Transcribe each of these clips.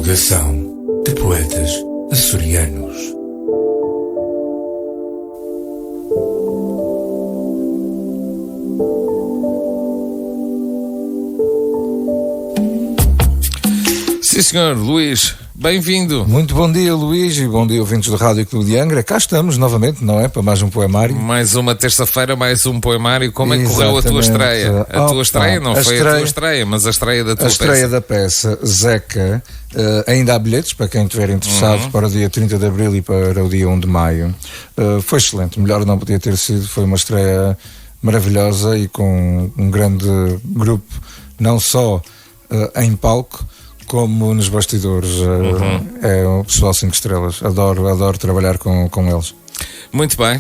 Saudação de poetas açorianos. Sim, senhor Luís, bem-vindo. Muito bom dia, Luís, e bom dia, ouvintes do Rádio Clube de Angra. Cá estamos novamente, não é? Para mais um poemário. Mais uma terça-feira, mais um poemário. Como é que correu a tua estreia? A tua estreia não foi a tua estreia, mas a estreia da tua peça. A estreia da peça, Zeca. Ainda há bilhetes para quem estiver interessado para o dia 30 de Abril e para o dia 1 de Maio. Foi excelente, melhor não podia ter sido. Foi uma estreia maravilhosa e com um grande grupo, não só em palco, como nos bastidores. É o pessoal 5 estrelas. Adoro trabalhar com eles. Muito bem,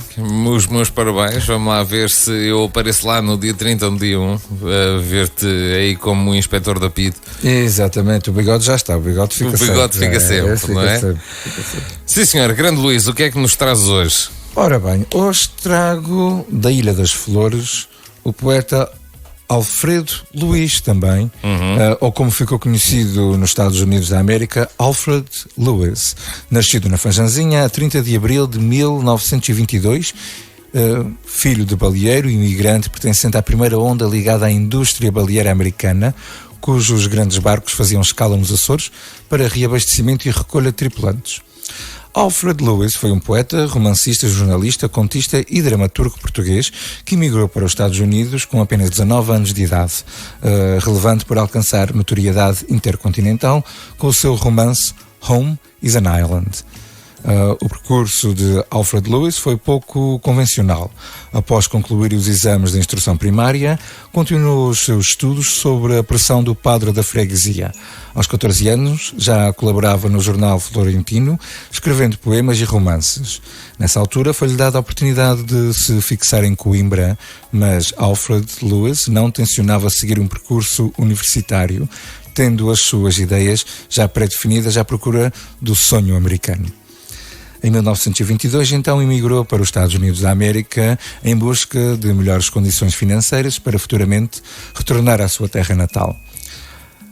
os meus parabéns. Vamos lá ver se eu apareço lá no dia 30 ou no dia 1, ver-te aí como inspetor da PID. Exatamente, o bigode já está, o bigode fica sempre, não é? Sim, senhor. Grande Luís, o que é que nos trazes hoje? Ora bem, hoje trago da Ilha das Flores o poeta Alfredo Luiz também, ou como ficou conhecido nos Estados Unidos da América, Alfred Lewis, nascido na Fanjanzinha a 30 de abril de 1922, filho de baleeiro e imigrante pertencente à primeira onda ligada à indústria baleeira americana, cujos grandes barcos faziam escala nos Açores para reabastecimento e recolha de tripulantes. Alfred Lewis foi um poeta, romancista, jornalista, contista e dramaturgo português que emigrou para os Estados Unidos com apenas 19 anos de idade, relevante por alcançar notoriedade intercontinental com o seu romance Home is an Island. O percurso de Alfred Lewis foi pouco convencional. Após concluir os exames de instrução primária, continuou os seus estudos sobre a pressão do padre da freguesia. Aos 14 anos, já colaborava no jornal Florentino, escrevendo poemas e romances. Nessa altura, foi-lhe dada a oportunidade de se fixar em Coimbra, mas Alfred Lewis não tencionava seguir um percurso universitário, tendo as suas ideias já pré-definidas à procura do sonho americano. Em 1922, então, emigrou para os Estados Unidos da América em busca de melhores condições financeiras para futuramente retornar à sua terra natal.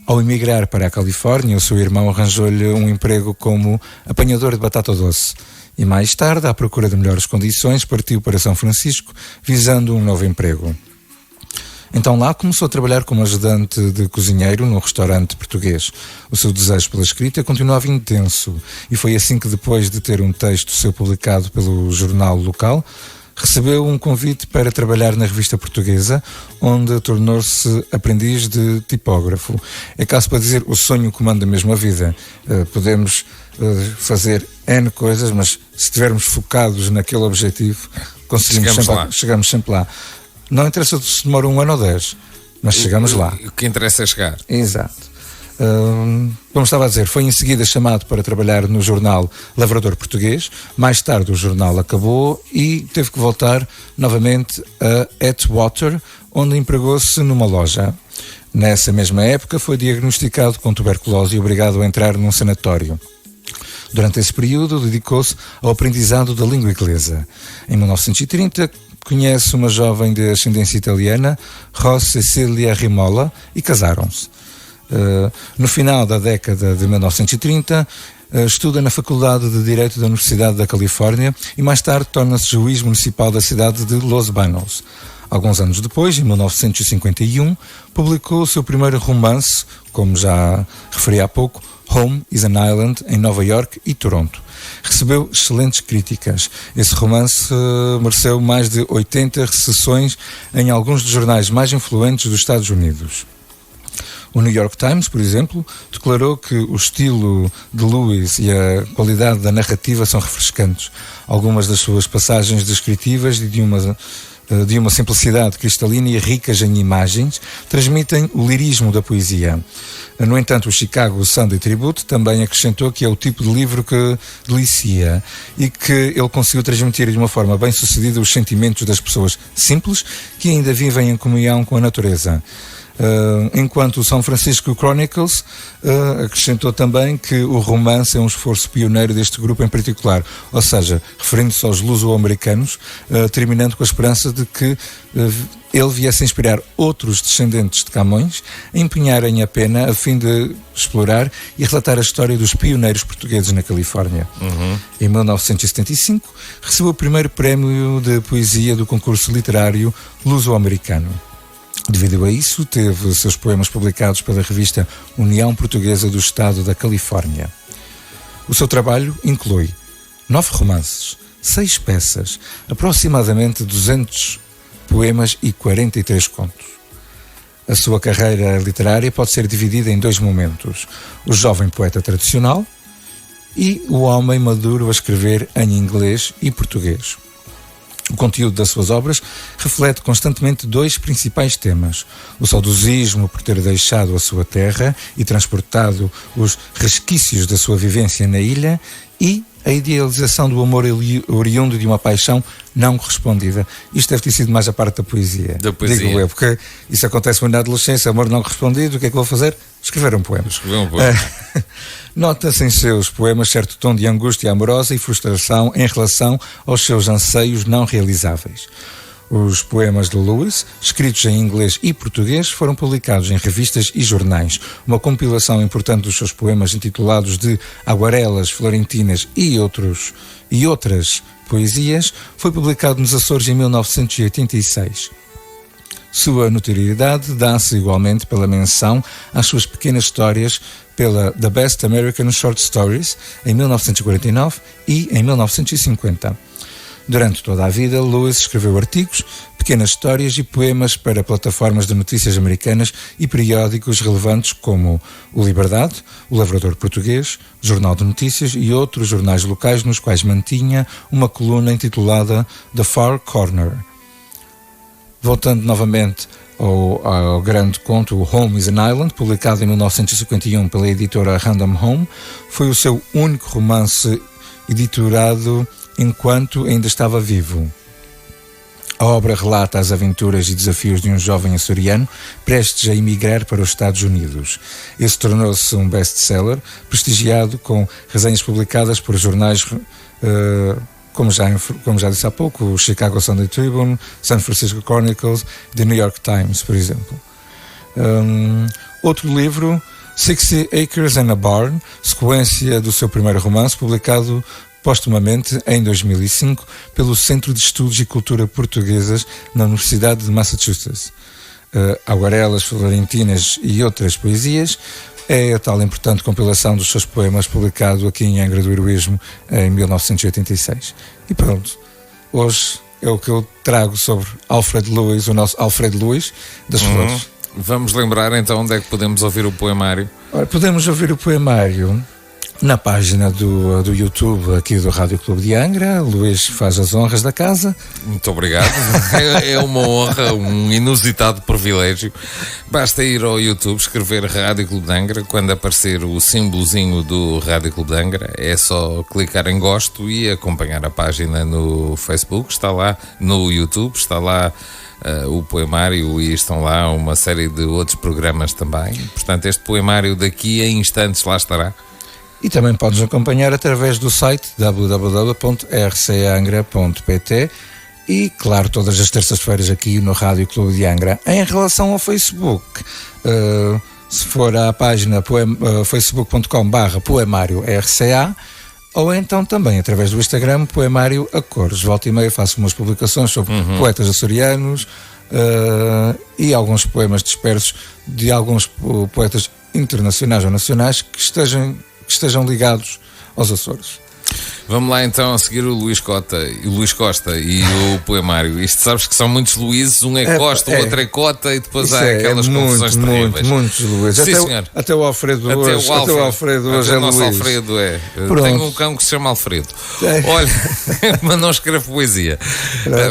Ao emigrar para a Califórnia, o seu irmão arranjou-lhe um emprego como apanhador de batata doce e mais tarde, à procura de melhores condições, partiu para São Francisco visando um novo emprego. Então lá começou a trabalhar como ajudante de cozinheiro num restaurante português. O seu desejo pela escrita continuava intenso e foi assim que, depois de ter um texto seu publicado pelo jornal local, recebeu um convite para trabalhar na revista portuguesa, onde tornou-se aprendiz de tipógrafo. É caso para dizer, o sonho comanda mesmo a vida. Podemos fazer N coisas, mas se estivermos focados naquele objetivo, chegamos sempre lá. Não interessa se demora 1 ano ou 10, mas chegamos lá. O que interessa é chegar. Exato. Como estava a dizer, foi em seguida chamado para trabalhar no jornal Lavrador Português. Mais tarde o jornal acabou e teve que voltar novamente a Atwater, onde empregou-se numa loja. Nessa mesma época foi diagnosticado com tuberculose e obrigado a entrar num sanatório. Durante esse período dedicou-se ao aprendizado da língua inglesa. Em 1930 conhece uma jovem de ascendência italiana, Rosa Cecília Rimola, e casaram-se. No final da década de 1930, estuda na Faculdade de Direito da Universidade da Califórnia e mais tarde torna-se juiz municipal da cidade de Los Banos. Alguns anos depois, em 1951, publicou o seu primeiro romance, como já referi há pouco, Home is an Island, em Nova York e Toronto. Recebeu excelentes críticas. Esse romance mereceu mais de 80 recensions em alguns dos jornais mais influentes dos Estados Unidos. O New York Times, por exemplo, declarou que o estilo de Lewis e a qualidade da narrativa são refrescantes. Algumas das suas passagens descritivas e de uma simplicidade cristalina e ricas em imagens, transmitem o lirismo da poesia. No entanto, o Chicago Sunday Tribute também acrescentou que é o tipo de livro que delicia e que ele conseguiu transmitir de uma forma bem sucedida os sentimentos das pessoas simples que ainda vivem em comunhão com a natureza. Enquanto o São Francisco Chronicles acrescentou também que o romance é um esforço pioneiro deste grupo em particular, ou seja, referindo-se aos luso-americanos, terminando com a esperança de que ele viesse a inspirar outros descendentes de Camões a empenharem a pena a fim de explorar e relatar a história dos pioneiros portugueses na Califórnia. Em 1975, recebeu o primeiro prémio de poesia do concurso literário luso-americano. Devido a isso, teve seus poemas publicados pela revista União Portuguesa do Estado da Califórnia. O seu trabalho inclui 9 romances, 6 peças, aproximadamente 200 poemas e 43 contos. A sua carreira literária pode ser dividida em 2 momentos: o jovem poeta tradicional e o homem maduro a escrever em inglês e português. O conteúdo das suas obras reflete constantemente 2 principais temas: o saudosismo por ter deixado a sua terra e transportado os resquícios da sua vivência na ilha, e a idealização do amor oriundo de uma paixão não correspondida. Isto deve ter sido mais a parte da poesia. Digo eu, porque isso acontece muito na adolescência, amor não correspondido, o que é que vou fazer? Escrever um poema. Nota-se em seus poemas certo tom de angústia amorosa e frustração em relação aos seus anseios não realizáveis. Os poemas de Lewis, escritos em inglês e português, foram publicados em revistas e jornais. Uma compilação importante dos seus poemas, intitulados de Aguarelas Florentinas e outras poesias, foi publicado nos Açores em 1986. Sua notoriedade dá-se igualmente pela menção às suas pequenas histórias pela The Best American Short Stories, em 1949 e em 1950. Durante toda a vida, Lewis escreveu artigos, pequenas histórias e poemas para plataformas de notícias americanas e periódicos relevantes como o Liberdade, o Lavrador Português, o Jornal de Notícias e outros jornais locais nos quais mantinha uma coluna intitulada The Far Corner. Voltando novamente ao grande conto Home is an Island, publicado em 1951 pela editora Random Home, foi o seu único romance editorado enquanto ainda estava vivo. A obra relata as aventuras e desafios de um jovem açoriano prestes a emigrar para os Estados Unidos. Esse tornou-se um best-seller, prestigiado com resenhas publicadas por jornais, como já disse há pouco, o Chicago Sunday Tribune, San Francisco Chronicles, The New York Times, por exemplo. Outro livro, 60 Acres and a Barn, sequência do seu primeiro romance, publicado postumamente em 2005 pelo Centro de Estudos e Cultura Portuguesas na Universidade de Massachusetts. Aguarelas Florentinas e outras poesias é a tal importante compilação dos seus poemas, publicado aqui em Angra do Heroísmo em 1986. E pronto, hoje é o que eu trago sobre Alfred Lewis, o nosso Alfred Lewis das Flores. Vamos lembrar então onde é que podemos ouvir o poemário. Ora, podemos ouvir o poemário na página do YouTube aqui do Rádio Clube de Angra. Luís faz as honras da casa. Muito obrigado. É uma honra, um inusitado privilégio. Basta ir ao YouTube, escrever Rádio Clube de Angra. Quando aparecer o símbolozinho do Rádio Clube de Angra, é só clicar em gosto e acompanhar a página no Facebook. Está lá no YouTube, está lá o poemário e estão lá uma série de outros programas também. Portanto, este poemário daqui a instantes lá estará. E também podes acompanhar através do site www.rcangra.pt e, claro, todas as terças-feiras aqui no Rádio Clube de Angra. Em relação ao Facebook, se for à página facebook.com/poemário-rca, ou então também através do Instagram, Poemário a Cores. Volta e meia faço umas publicações sobre poetas açorianos e alguns poemas dispersos de alguns poetas internacionais ou nacionais que estejam ligados aos Açores. Vamos lá então a seguir o Luís Costa e o poemário. Isto sabes que são muitos Luíses, um é Costa, o outro é Cota e depois há aquelas confusões terríveis. Muitos Luíses. Sim, senhor. Até o Alfredo hoje. Até o Alfredo hoje é Luís. O nosso Alfredo é. Pronto. Tenho um cão que se chama Alfredo. Olha, mas não escreve poesia.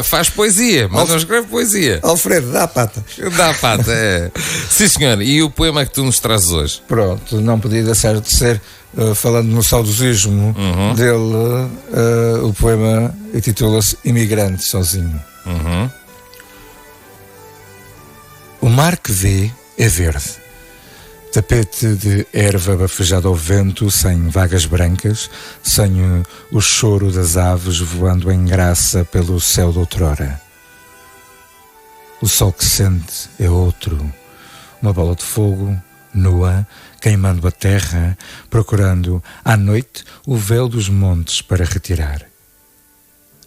Faz poesia, mas não escreve poesia. Alfredo, dá a pata. Dá a pata, é. Sim, senhor. E o poema que tu nos trazes hoje? Pronto, não podia deixar de ser, falando no saudosismo dele, o poema intitula-se Imigrante Sozinho. O mar que vê é verde. Tapete de erva bafejada ao vento, sem vagas brancas, sem o choro das aves voando em graça pelo céu de outrora. O sol que sente é outro, uma bola de fogo, nua, queimando a terra, procurando à noite o véu dos montes para retirar.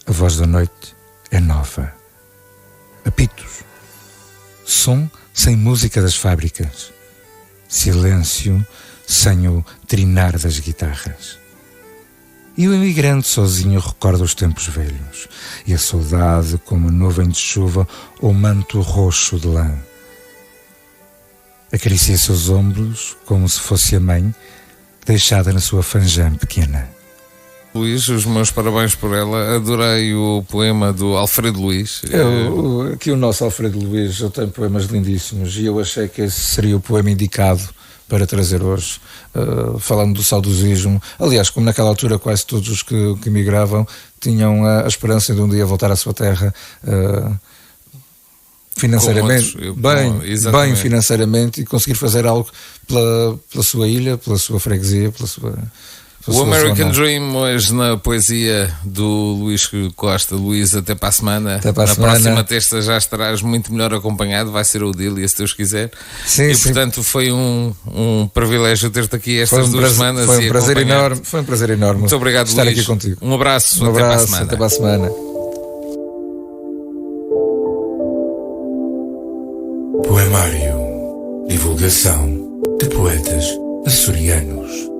A voz da noite é nova. Apitos. Som sem música das fábricas. Silêncio sem o trinar das guitarras. E o imigrante sozinho recorda os tempos velhos e a saudade como nuvem de chuva ou manto roxo de lã. Acaricia seus ombros como se fosse a mãe deixada na sua fanjã pequena. Luís, os meus parabéns por ela. Adorei o poema do Alfredo Luís. Aqui o nosso Alfredo Luís já tem poemas lindíssimos e eu achei que esse seria o poema indicado para trazer hoje, falando do saudosismo. Aliás, como naquela altura quase todos os que emigravam tinham a esperança de um dia voltar à sua terra financeiramente, bem financeiramente, e conseguir fazer algo pela sua ilha, pela sua freguesia, pela sua... O American Dream hoje na poesia do Luís Costa. Luís, até para a semana. Até para a semana. Próxima terça já estarás muito melhor acompanhado. Vai ser o Odília, se Deus quiser. Sim, portanto foi um privilégio ter-te aqui estas duas semanas. Foi um prazer enorme. Foi um prazer enorme. Muito obrigado, estar Luís. Aqui contigo. Um abraço, até para a semana. Até para a semana. Poemário. Divulgação de poetas açorianos.